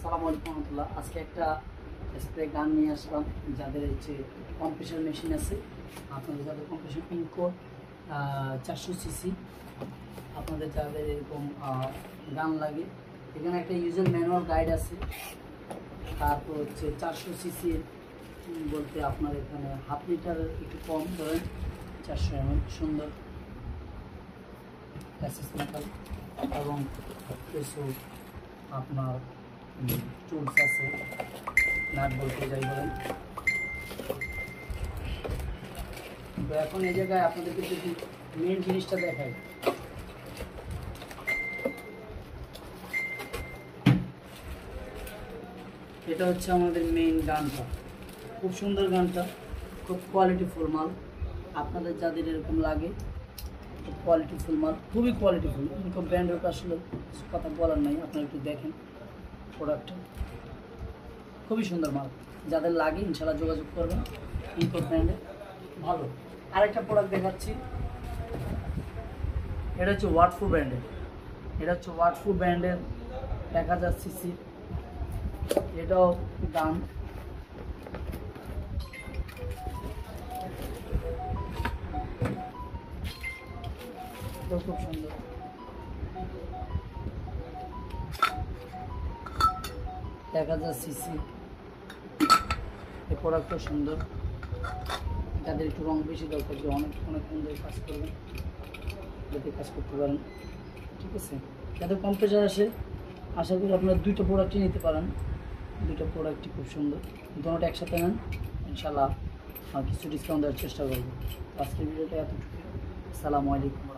আসসালামু আলাইকুম রহমতুল্লাহ। আজকে একটা স্প্রে গান নিয়ে আসলাম। যাদের হচ্ছে কম্প্রেসার মেশিন আছে, আপনাদের যাদের কম্প্রেসার পিনকোড 400 সিসি, আপনাদের যাদের এরকম গান লাগে, এখানে একটা ইউজার ম্যানুয়াল গাইড আছে। তারপর হচ্ছে 400 সিসি বলতে আপনার এখানে হাফ লিটারের একটু কম, ধরেন 400 ml, সুন্দর মেটাল এবং কিছু আপনার টুলস আছে, নাট বলতে যাই বলেন। তো এখন এই জায়গায় আপনাদেরকে যদি মেন জিনিসটা দেখাই, এটা হচ্ছে আমাদের মেইন গানটা। খুব সুন্দর গানটা, খুব কোয়ালিটিফুল মাল। আপনাদের যাদের এরকম লাগে, খুব কোয়ালিটিফুল মাল, খুবই কোয়ালিটিফুল। ইনকো ব্র্যান্ডের আসলে কথা বলার নাই, আপনারা একটু দেখেন প্রোডাক্টটা, খুবই সুন্দর মাল। যাদের লাগে ইনশাল্লাহ যোগাযোগ করবেন, ইনকো ব্র্যান্ডের ভালো। আরেকটা প্রোডাক্ট দেখাচ্ছি, এটা হচ্ছে ওয়াটফু ব্র্যান্ডের। এটা হচ্ছে ওয়াটফু ব্র্যান্ডের 1000 সিসি। এটাও দাম খুব সুন্দর। সিসি এই প্রোডাক্টটা সুন্দর। যাদের একটু রং বেশি দরকার, যে অনেকক্ষণ ধরে কাজ করবেন, যাতে কাজ করতে পারেন, ঠিক আছে। যাদের কম্প্রেসার আসে, আশা করি আপনারা দুইটা প্রোডাক্টই নিতে পারেন। দুইটা প্রোডাক্টই খুব সুন্দর, দুটোটা একসাথে নেন, ইনশাল্লাহ কিছু ডিসকাউন্ট দেওয়ার চেষ্টা করবো। আজকের ভিডিওটা এতটুকু। আসসালামু আলাইকুম।